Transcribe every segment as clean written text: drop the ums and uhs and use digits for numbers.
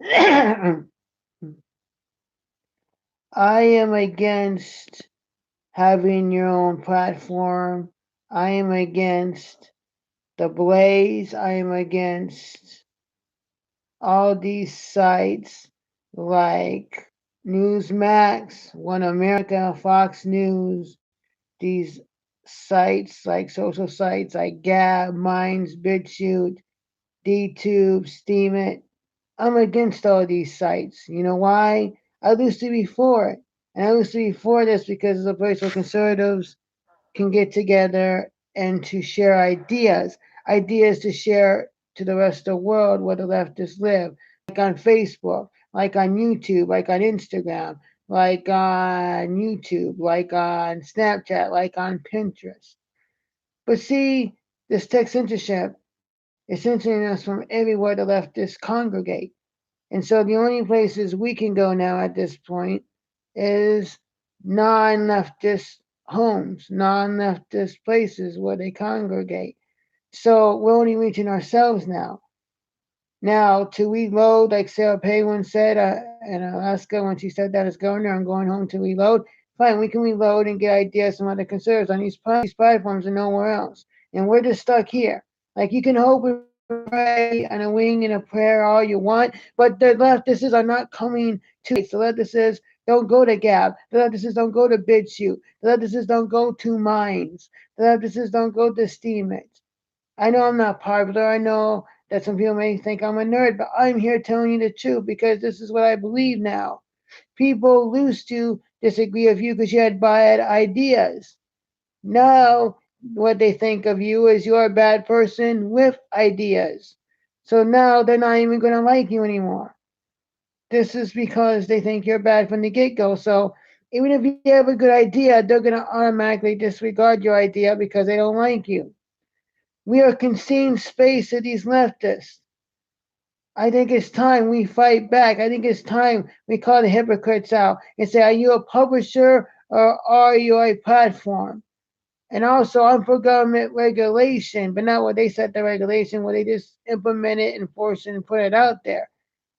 I am against having your own platform. I am against the Blaze. I am against all these sites like Newsmax, One America, Fox News, these sites like social sites like Gab, Minds, BitChute, DTube, Steemit. I'm against all these sites. You know why? I used to be for it. And I used to be for this because it's a place where conservatives can get together and to share ideas, ideas to share to the rest of the world where the leftists live, like on Facebook, like on YouTube, like on Instagram, like on YouTube, like on Snapchat, like on Pinterest. But see, this tech censorship is censoring us from everywhere the leftists congregate. And so the only places we can go now at this point is non leftist homes, non leftist places where they congregate. So we're only reaching ourselves now. Now, to reload, like Sarah Palin said in Alaska when she said that as governor, I'm going home to reload. Fine, we can reload and get ideas from other conservatives on these platforms and nowhere else. And we're just stuck here. Like you can hope and pray on a wing and a prayer all you want, but the leftists are not coming to the leftists don't go to Gab. The leftists don't go to BitChute. The leftists don't go to Minds. The leftists don't go to Steemit. I know I'm not popular. I know that some people may think I'm a nerd, but I'm here telling you the truth because this is what I believe now. People used to disagree with you because you had bad ideas. Now, what they think of you is you're a bad person with ideas. So now they're not even going to like you anymore. This is because they think you're bad from the get go. So even if you have a good idea, they're going to automatically disregard your idea because they don't like you. We are conceding space to these leftists. I think it's time we fight back. I think it's time we call the hypocrites out and say, are you a publisher or are you a platform? And also, I'm for government regulation, but not what they set the regulation, where they just implement it, enforce it, and put it out there.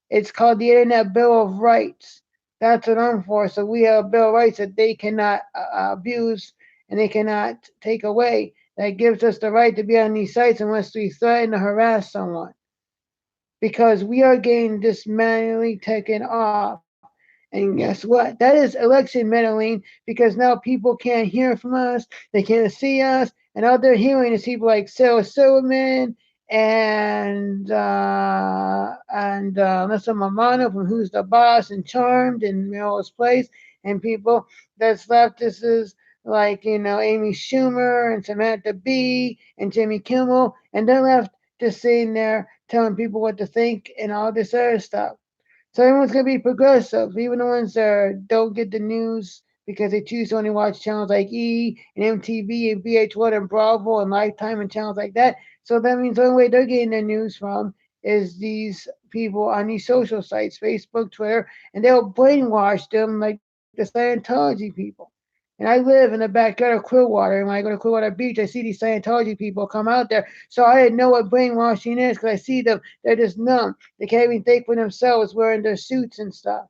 It's called the Internet Bill of Rights. That's what I'm for. So we have a Bill of Rights that they cannot abuse and they cannot take away. That gives us the right to be on these sites unless we threaten to harass someone. Because we are getting this manually taken off. And guess what? That is election meddling because now people can't hear from us, they can't see us, and all they're hearing is people like Sarah Silverman and Melissa Mamano from Who's the Boss and Charmed and Melrose Place, and people that's left. This is like Amy Schumer and Samantha Bee and Jimmy Kimmel, and they're left just sitting there telling people what to think and all this other stuff. So everyone's gonna be progressive, even the ones that don't get the news because they choose to only watch channels like E and MTV and VH1 and Bravo and Lifetime and channels like that. So that means the only way they're getting their news from is these people on these social sites, Facebook, Twitter, and they'll brainwash them like the Scientology people. And I live in the backyard of Clearwater, and when I go to Clearwater Beach, I see these Scientology people come out there. So I didn't know what brainwashing is because I see them; they're just numb. They can't even think for themselves wearing their suits and stuff.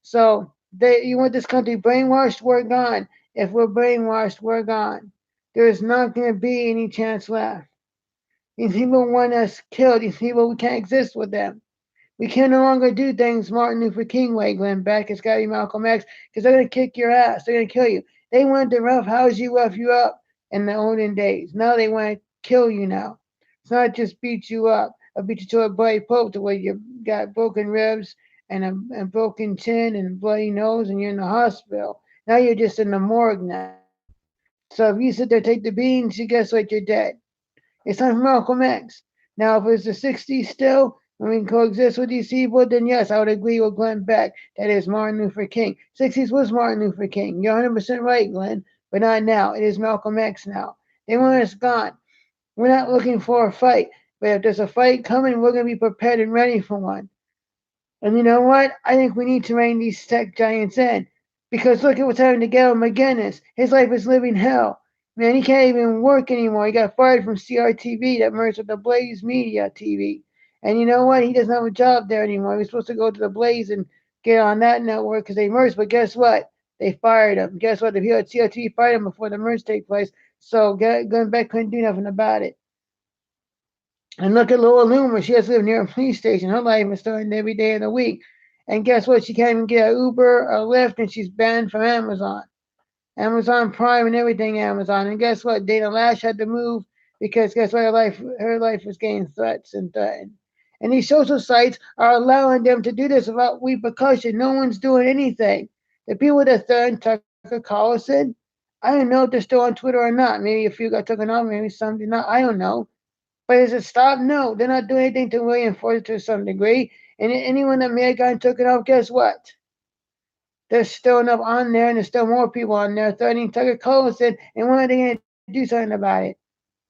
So you want this country brainwashed? We're gone. If we're brainwashed, we're gone. There's not going to be any chance left. These people want us killed. These people, we can't exist with them. We can no longer do things Martin Luther King way, Glenn Beck. It's got to be Malcolm X because they're going to kick your ass. They're going to kill you. They wanted to roughhouse you, rough you up in the olden days. Now they want to kill you now. It's not just beat you up or beat you to a bloody pulp to where you got broken ribs and a broken chin and a bloody nose and you're in the hospital. Now you're just in the morgue now. So if you sit there take the beans, you guess what? You're dead. It's not from Malcolm X. Now, if it's the 60s still, and we can coexist with these people, then yes, I would agree with Glenn Beck. That is Martin Luther King. 60s was Martin Luther King. You're 100% right, Glenn, but not now. It is Malcolm X now. They want us gone. We're not looking for a fight, but if there's a fight coming, we're going to be prepared and ready for one. And you know what? I think we need to rein these tech giants in. Because look at what's happening to Gavin McGinnis. His life is living hell. Man, he can't even work anymore. He got fired from CRTV that merged with the Blaze Media TV. And you know what? He doesn't have a job there anymore. He was supposed to go to the Blaze and get on that network because they merged. But guess what? They fired him. Guess what? The people at CRT fired him before the merge take place. So going back couldn't do nothing about it. And look at Laura Loomer. She has to live near a police station. Her life is threatened every day of the week. And guess what? She can't even get an Uber or Lyft, and she's banned from Amazon. Amazon Prime and everything Amazon. And guess what? Dana Lash had to move because guess what? Her life was getting threats and threatened. And these social sites are allowing them to do this without repercussion. No one's doing anything. The people that threatened Tucker Carlson, I don't know if they're still on Twitter or not. Maybe a few got taken off, maybe some did not. I don't know. But is it stopped? No, they're not doing anything to really enforce it to some degree. And anyone that may have gotten taken off, guess what? There's still enough on there, and there's still more people on there threatening Tucker Carlson. And when are they going to do something about it?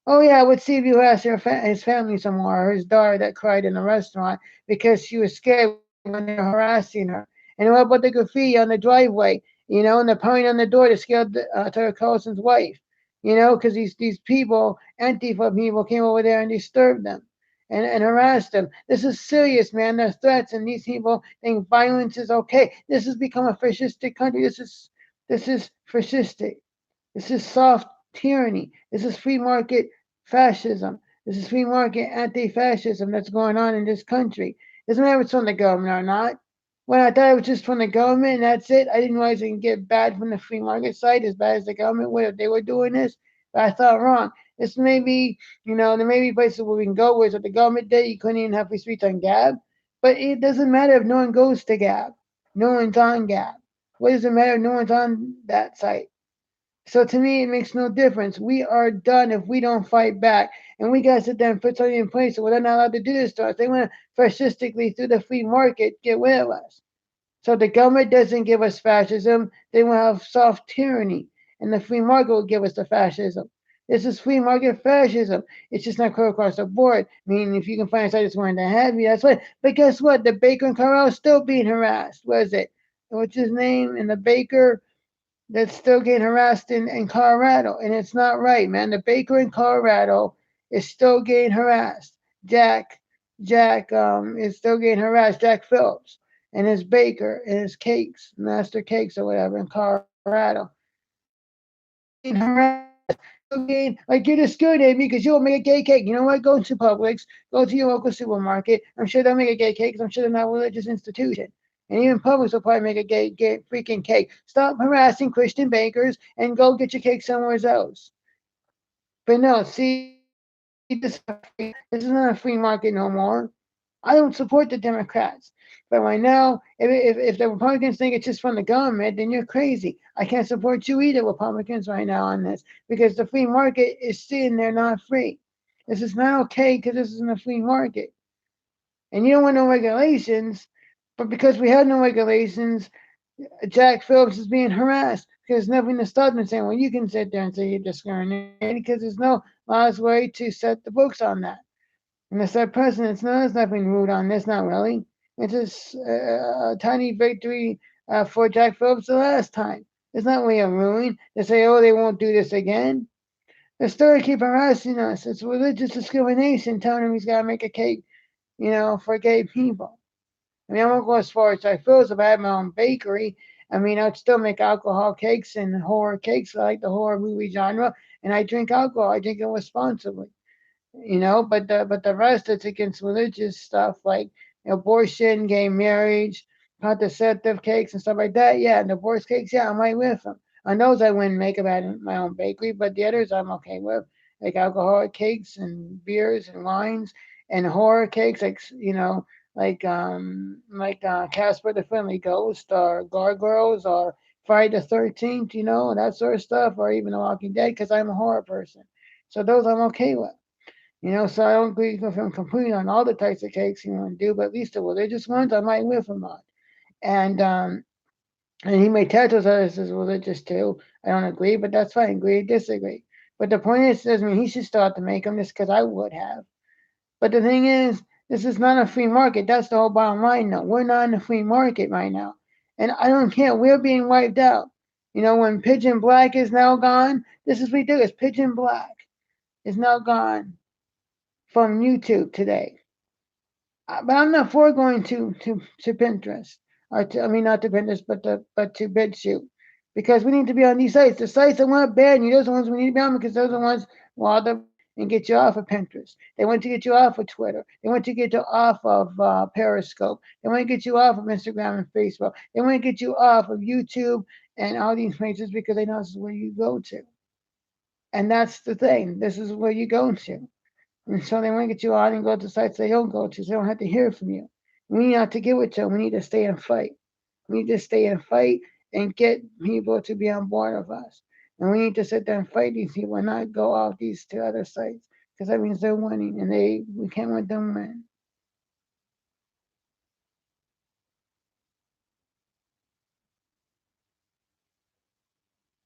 Oh yeah, let's see if you ask his family somewhere, or his daughter that cried in a restaurant because she was scared when they were harassing her. And what about the graffiti on the driveway? And the pounding on the door to scare Tucker Carlson's wife. Because these people, Antifa people, came over there and disturbed them and harassed them. This is serious, man. There's threats, and these people think violence is okay. This has become a fascistic country. This is fascistic. This is soft tyranny. This is free market fascism. This is free market anti-fascism that's going on in this country. Doesn't matter if it's from the government or not. When I thought it was just from the government and that's it, I didn't realize it can get bad from the free market side as bad as the government would if they were doing this. But I thought wrong. This may be, there may be places where we can go where it's what the government did. You couldn't even have free speech on Gab. But it doesn't matter if no one goes to Gab. No one's on Gab. What does it matter if no one's on that site? So to me, it makes no difference. We are done if we don't fight back. And we got to sit there and put something in place so we're not allowed to do this to us. They want to fascistically, through the free market, get rid of us. So the government doesn't give us fascism. They want to have soft tyranny. And the free market will give us the fascism. This is free market fascism. It's just not clear across the board. Meaning, if you can find a site that's willing to have you, that's fine. But guess what? The baker in Colorado is still being harassed. What is it? What's his name? And the baker that's still getting harassed in Colorado. And it's not right, man. The baker in Colorado is still getting harassed. Jack is still getting harassed. Jack Phillips and his baker and his cakes, Master Cakes or whatever in Colorado. Still getting harassed. Still getting, like, you're discriminating me because you'll make a gay cake. You know what? Go to Publix, go to your local supermarket. I'm sure they'll make a gay cake because I'm sure they're not a religious institution. And even Publix will probably make a gay freaking cake. Stop harassing Christian bakers and go get your cake somewhere else. But no, see, this is not free. This is not a free market no more. I don't support the Democrats. But right now, if the Republicans think it's just from the government, then you're crazy. I can't support you either, Republicans, right now on this because the free market is sitting there not free. This is not okay because this isn't a free market. And you don't want no regulations, but because we have no regulations, Jack Phillips is being harassed because there's nothing to stop them saying, well, you can sit there and say you're discriminating because there's no law's way to set the books on that. And the set precedents, no, there's nothing rude on this, not really. It's just a tiny victory for Jack Phillips the last time. It's not really a ruin to say, oh, they won't do this again. They're still going to keep harassing us. It's religious discrimination telling him he's got to make a cake, for gay people. I mean, I won't go as far as Jack Phillips. If I had my own bakery, I mean, I'd still make alcohol cakes and horror cakes. I like the horror movie genre, and I drink alcohol. I drink it responsibly. But the rest it's against religious stuff like abortion, gay marriage, contraceptive cakes and stuff like that. Yeah, and divorce cakes. Yeah, I'm right with them. On those I wouldn't make them at my own bakery, but the others I'm okay with, like alcoholic cakes and beers and wines and horror cakes, like Casper the Friendly Ghost or Gargoyles or Friday the 13th, that sort of stuff, or even The Walking Dead, because I'm a horror person. So those I'm okay with. So I don't agree with him completely on all the types of cakes he want to do, but at least the religious ones I might with him on. And and he may tattles others as religious too. I don't agree, but that's fine. Agree or disagree. But the point is, doesn't mean he should start to make them just because I would have. But the thing is, this is not a free market. That's the whole bottom line. No, we're not in a free market right now, and I don't care. We're being wiped out. When Pigeon Black is now gone, this is ridiculous. Pigeon Black is now gone from YouTube today. But I'm not for going to Pinterest, or to, I mean, not to Pinterest, but to BitChute, because we need to be on these sites. The sites that want to ban you, those are the ones we need to be on, because those are the ones want to and get you off of Pinterest. They want to get you off of Twitter. They want to get you off of Periscope. They want to get you off of Instagram and Facebook. They want to get you off of YouTube and all these places, because they know this is where you go to. And that's the thing. This is where you go to. And so they want to get you on and go to sites they don't go to, so they don't have to hear from you. We need not to give it to them. We need to stay and fight. We need to stay and fight and get people to be on board with us. And we need to sit there and fight these people and not go off these two other sites, because that means they're winning, and we can't let them win.